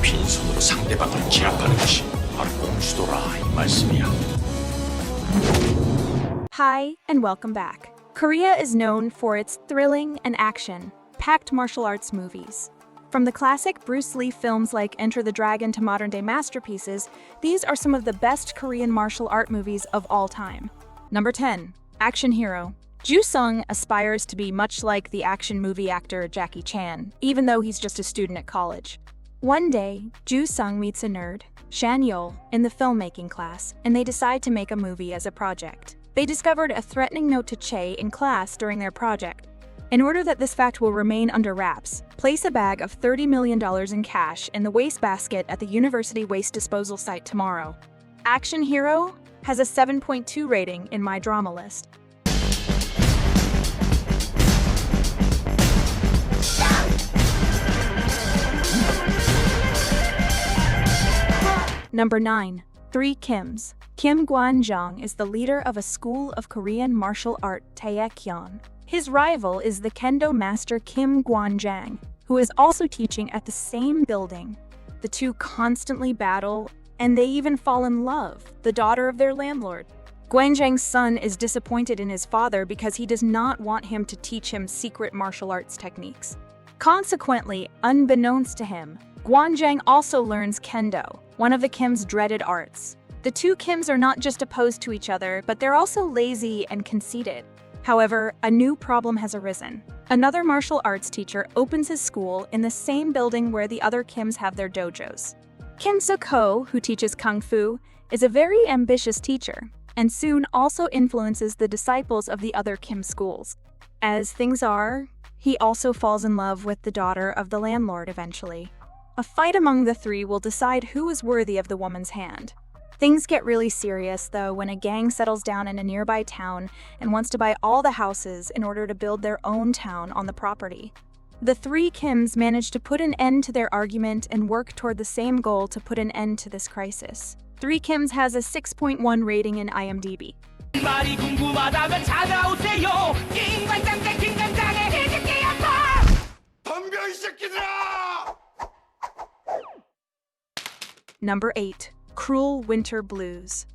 빈손으로 상대방을 제압하는 것이 바로 공수도라 이 말씀이야. Hi, and welcome back. Korea is known for its thrilling and action-packed martial arts movies. From the classic Bruce Lee films like Enter the Dragon to modern-day masterpieces, these are some of the best Korean martial art movies of all time. Number 10. Action Hero. Joo Sung aspires to be much like the action movie actor Jackie Chan, even though he's just a student at college. One day, Joo Sung meets a nerd, Shan Yeol, in the filmmaking class, and they decide to make a movie as a project. They discovered a threatening note to Che in class during their project. In order that this fact will remain under wraps, place a bag of $30 million in cash in the wastebasket at the university waste disposal site tomorrow. Action Hero has a 7.2 rating in my drama list. Number 9. Three Kims. Kim Gwan-jong is the leader of a school of Korean martial art Taekyon. His rival is the kendo master Kim Gwan-jang, who is also teaching at the same building. The two constantly battle, and they even fall in love, the daughter of their landlord. Gwan-jang's son is disappointed in his father because he does not want him to teach him secret martial arts techniques. Consequently, unbeknownst to him, Gwan-jang also learns kendo, one of the Kims' dreaded arts. The two Kims are not just opposed to each other, but they're also lazy and conceited. However, a new problem has arisen. Another martial arts teacher opens his school in the same building where the other Kims have their dojos. Kim Suk-ho, who teaches Kung Fu, is a very ambitious teacher, and soon also influences the disciples of the other Kim schools. As things are, he also falls in love with the daughter of the landlord eventually. A fight among the three will decide who is worthy of the woman's hand. Things get really serious, though, when a gang settles down in a nearby town and wants to buy all the houses in order to build their own town on the property. The three Kims manage to put an end to their argument and work toward the same goal to put an end to this crisis. Three Kims has a 6.1 rating in IMDb. 말이 궁금하다면 찾아오세요. 김관장대 김관장의 해줄게요. 덤벼 이 새끼들아! Number 8. Cruel Winter Blues.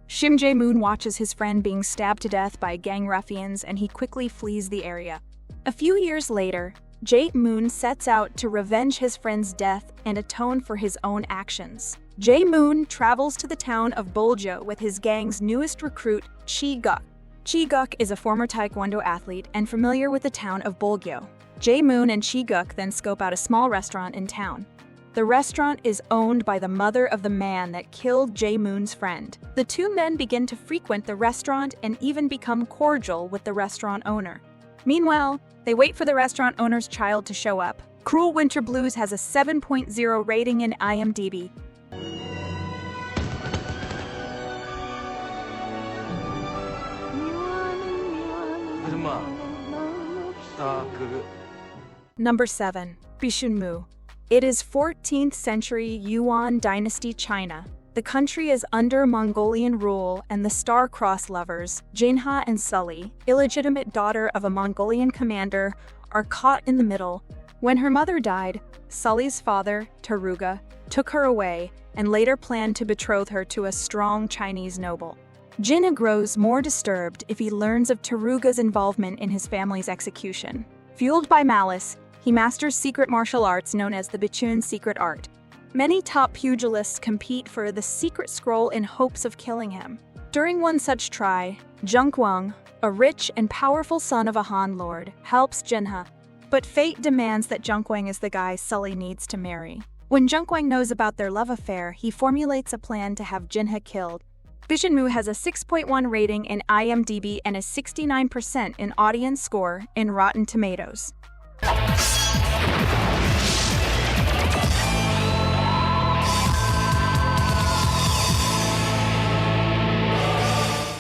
Shim Jae-moon watches his friend being stabbed to death by gang ruffians and he quickly flees the area. A few years later, Jae-moon sets out to revenge his friend's death and atone for his own actions. Jae-moon travels to the town of Boljo with his gang's newest recruit, Chi-guk. Chi-guk is a former Taekwondo athlete and familiar with the town of Bolgyo. Jae-moon and Chi-guk then scope out a small restaurant in town. The restaurant is owned by the mother of the man that killed Jae-moon's friend. The two men begin to frequent the restaurant and even become cordial with the restaurant owner. Meanwhile, they wait for the restaurant owner's child to show up. Cruel Winter Blues has a 7.0 rating in IMDb. Number 7. Bishunmu. It is 14th century Yuan dynasty China. The country is under Mongolian rule and the star-crossed lovers, Jinha and Sully, illegitimate daughter of a Mongolian commander, are caught in the middle. When her mother died, Sully's father, Taruga, took her away and later planned to betroth her to a strong Chinese noble. Jinha grows more disturbed if he learns of Taruga's involvement in his family's execution. Fueled by malice, he masters secret martial arts known as the Bichun secret art. Many top pugilists compete for the secret scroll in hopes of killing him. During one such try, Zhengguang, a rich and powerful son of a Han lord, helps Jinha. But fate demands that Zhengguang is the guy Sully needs to marry. When Zhengguang knows about their love affair, he formulates a plan to have Jinha killed. Bishunmu has a 6.1 rating in IMDb and a 69% in audience score in Rotten Tomatoes.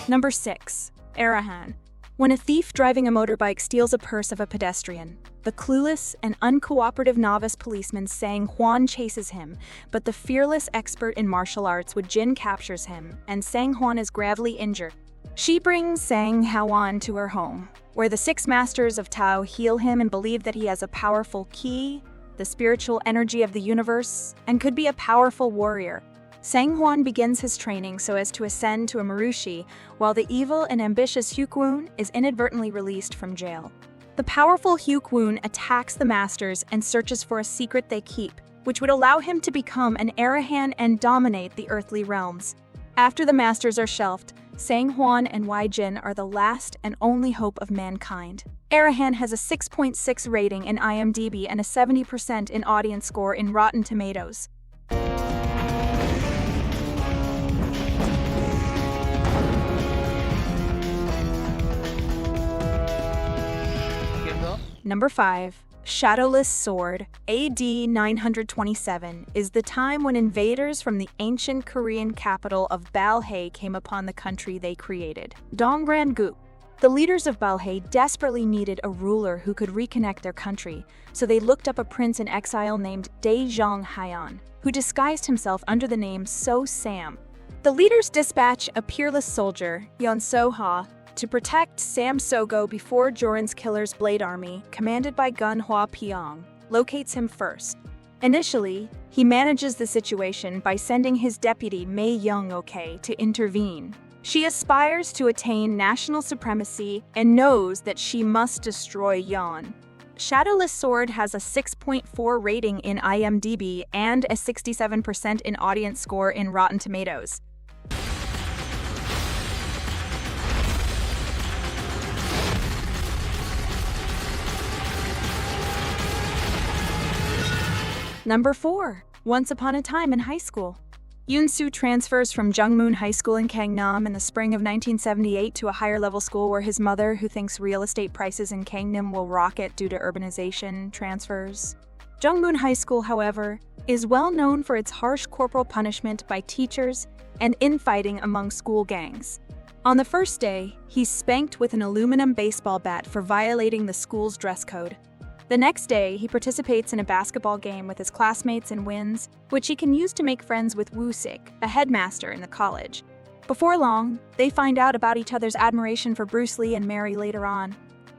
Number 6. Arahan. When a thief driving a motorbike steals a purse of a pedestrian, the clueless and uncooperative novice policeman Sang Hwan chases him, but the fearless expert in martial arts Woo Jin captures him, and Sang Hwan is gravely injured. She brings Sang Hwan to her home, where the 6 masters of Tao heal him and believe that he has a powerful ki, the spiritual energy of the universe, and could be a powerful warrior. Sang-hwan begins his training so as to ascend to a Marushi, while the evil and ambitious Hyuk-woon is inadvertently released from jail. The powerful Hyuk-woon attacks the masters and searches for a secret they keep, which would allow him to become an Arahan and dominate the earthly realms. After the masters are shelved, Sang-hwan and Wai-jin are the last and only hope of mankind. Arahan has a 6.6 rating in IMDb and a 70% in audience score in Rotten Tomatoes. Number 5. Shadowless Sword, AD 927, is the time when invaders from the ancient Korean capital of Balhae came upon the country they created, Dongran-gu. The leaders of Balhae desperately needed a ruler who could reconnect their country, so they looked up a prince in exile named Daejong Hyeon, who disguised himself under the name So Sam. The leaders dispatch a peerless soldier, Yeon So-ha, to protect Sam Sogo before Joran's killer's Blade Army, commanded by Gun Hwa Pyong, locates him first. Initially, he manages the situation by sending his deputy Mei Young-ok to intervene. She aspires to attain national supremacy and knows that she must destroy Yeon. Shadowless Sword has a 6.4 rating in IMDb and a 67% in audience score in Rotten Tomatoes. Number 4. Once Upon a Time in High School. Yoon-soo transfers from Jungmoon High School in Gangnam in the spring of 1978 to a higher-level school where his mother, who thinks real estate prices in Gangnam will rocket due to urbanization, transfers. Jungmoon High School, however, is well known for its harsh corporal punishment by teachers and infighting among school gangs. On the first day, he's spanked with an aluminum baseball bat for violating the school's dress code. The next day, he participates in a basketball game with his classmates and wins, which he can use to make friends with Woo-sik, a headmaster in the college. Before long, they find out about each other's admiration for Bruce Lee and marry later on.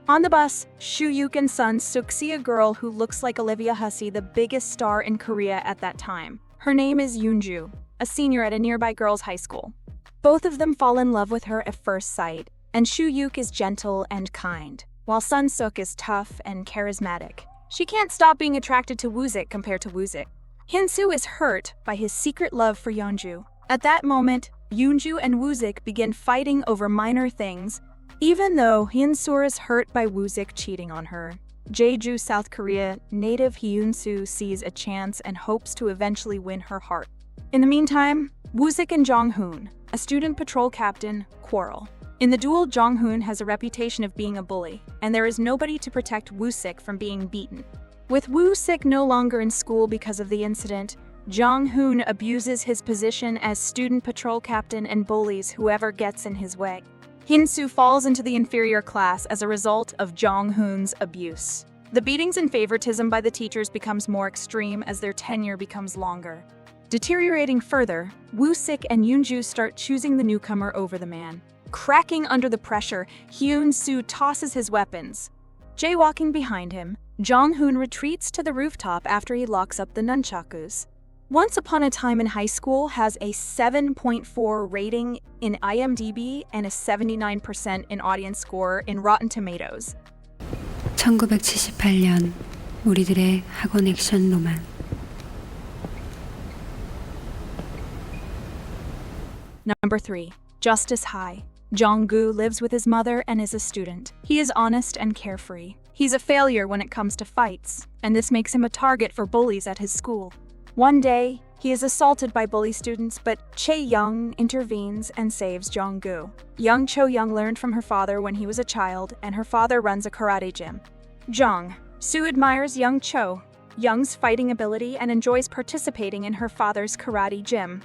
On the bus, Soo-yuk and Sun-suk see a girl who looks like Olivia Hussey, the biggest star in Korea at that time. Her name is Yoon-ju, a senior at a nearby girls' high school. Both of them fall in love with her at first sight, and Soo-yuk is gentle and kind, while Sun-suk is tough and charismatic. She can't stop being attracted to Woo-sik compared to Woo-sik. Hyun-soo is hurt by his secret love for Yeon-ju. At that moment, Yoon-ju and Woo-sik begin fighting over minor things, even though Hyun-soo is hurt by Woo-sik cheating on her. Jeju, South Korea, native Hyun-soo sees a chance and hopes to eventually win her heart. In the meantime, Woo-sik and Jong-hoon, a student patrol captain, quarrel. In the duel, Jong-hoon has a reputation of being a bully, and there is nobody to protect Woo-sik from being beaten. With Woo-sik no longer in school because of the incident, Jong-hoon abuses his position as student patrol captain and bullies whoever gets in his way. Hyun-soo falls into the inferior class as a result of Jong-hoon's abuse. The beatings and favoritism by the teachers becomes more extreme as their tenure becomes longer. Deteriorating further, Woo-sik and Yoon-ju start choosing the newcomer over the man. Cracking under the pressure, Hyun-soo tosses his weapons. Jaywalking behind him, Jong-hoon retreats to the rooftop after he locks up the nunchakus. Once Upon a Time in High School has a 7.4 rating in IMDb and a 79% in audience score in Rotten Tomatoes. 1978년 우리들의 학원 액션 로만. Number 3. Justice High. Jong-gu lives with his mother and is a student. He is honest and carefree. He's a failure when it comes to fights, and this makes him a target for bullies at his school. One day, he is assaulted by bully students, but Chae-young intervenes and saves Jong-gu. Young Cho-young learned from her father when he was a child, and her father runs a karate gym. Jong-soo admires young Cho, Young's fighting ability, and enjoys participating in her father's karate gym.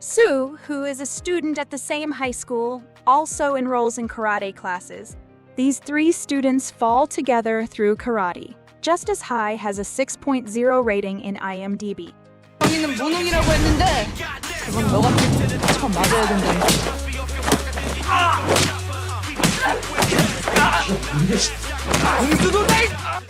Soo, who is a student at the same high school, also enrolls in karate classes. These three students fall together through karate. Justice High has a 6.0 rating in IMDb. 여기는 무능이라고 했는데 그건 너가 처음 맞아야 된다는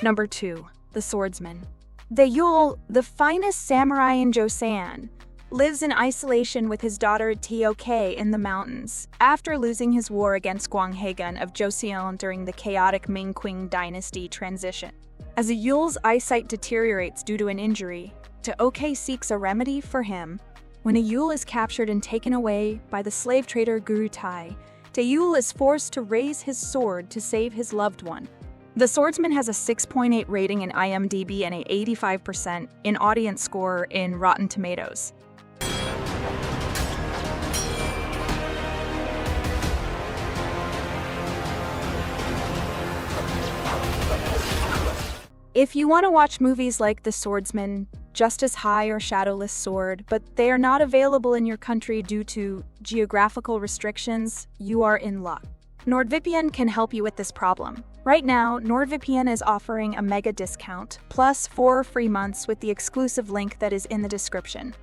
Number 2. The Swordsman. The Yul, the finest samurai in Joseon, lives in isolation with his daughter Tok in the mountains, after losing his war against Gwanghaegun of Joseon during the chaotic Ming-Qing dynasty transition. As Yul's eyesight deteriorates due to an injury, Tok seeks a remedy for him. When Yul is captured and taken away by the slave trader Guru Tai, Taeyul is forced to raise his sword to save his loved one. The Swordsman has a 6.8 rating in IMDb and a 85% in audience score in Rotten Tomatoes. If you want to watch movies like The Swordsman, Justice High or Shadowless Sword, but they are not available in your country due to geographical restrictions, you are in luck. NordVPN can help you with this problem. Right now, NordVPN is offering a mega discount, plus 4 free months with the exclusive link that is in the description.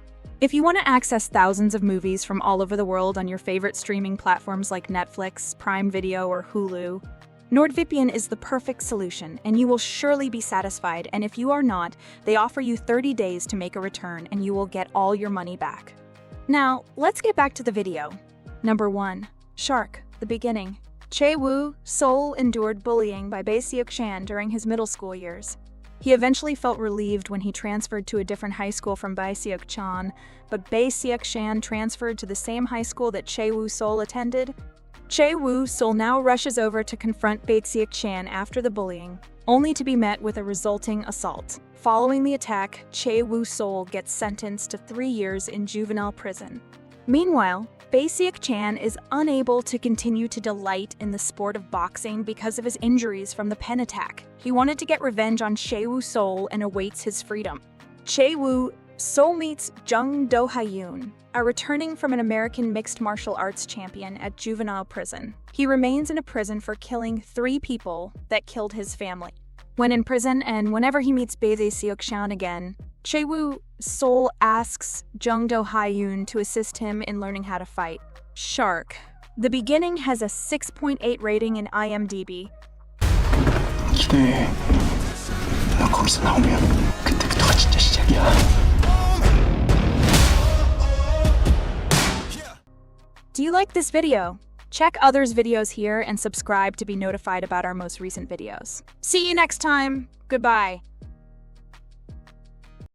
If you want to access thousands of movies from all over the world on your favorite streaming platforms like Netflix, Prime Video, or Hulu, NordVPN is the perfect solution, and you will surely be satisfied, and if you are not, they offer you 30 days to make a return and you will get all your money back. Now, let's get back to the video. Number 1. Shark, the beginning. Chae-woo Sol endured bullying by Bae Seok-chan during his middle school years. He eventually felt relieved when he transferred to a different high school from Bae Seok-chan, but Bae Seok-chan transferred to the same high school that Chae-woo Sol attended. Chae-woo Sol now rushes over to confront Bae Seok-chan after the bullying, only to be met with a resulting assault. Following the attack, Chae-woo Sol gets sentenced to 3 years in juvenile prison. Meanwhile, Bae Seok-chan is unable to continue to delight in the sport of boxing because of his injuries from the pen attack. He wanted to get revenge on Chae-woo Sol and awaits his freedom. Chae-woo Sol meets Jung Do-hyun, a returning from an American mixed martial arts champion at juvenile prison. He remains in a prison for killing 3 people that killed his family. When in prison and whenever he meets Bae Seok-chan again, Chae-woo Sol asks Jung Do-hyun to assist him in learning how to fight. Shark, the beginning has a 6.8 rating in IMDb. 기대해. 나 거기서 나오면 그때부터가 진짜 시작이야. Do you like this video? Check others' videos here and subscribe to be notified about our most recent videos. See you next time. Goodbye.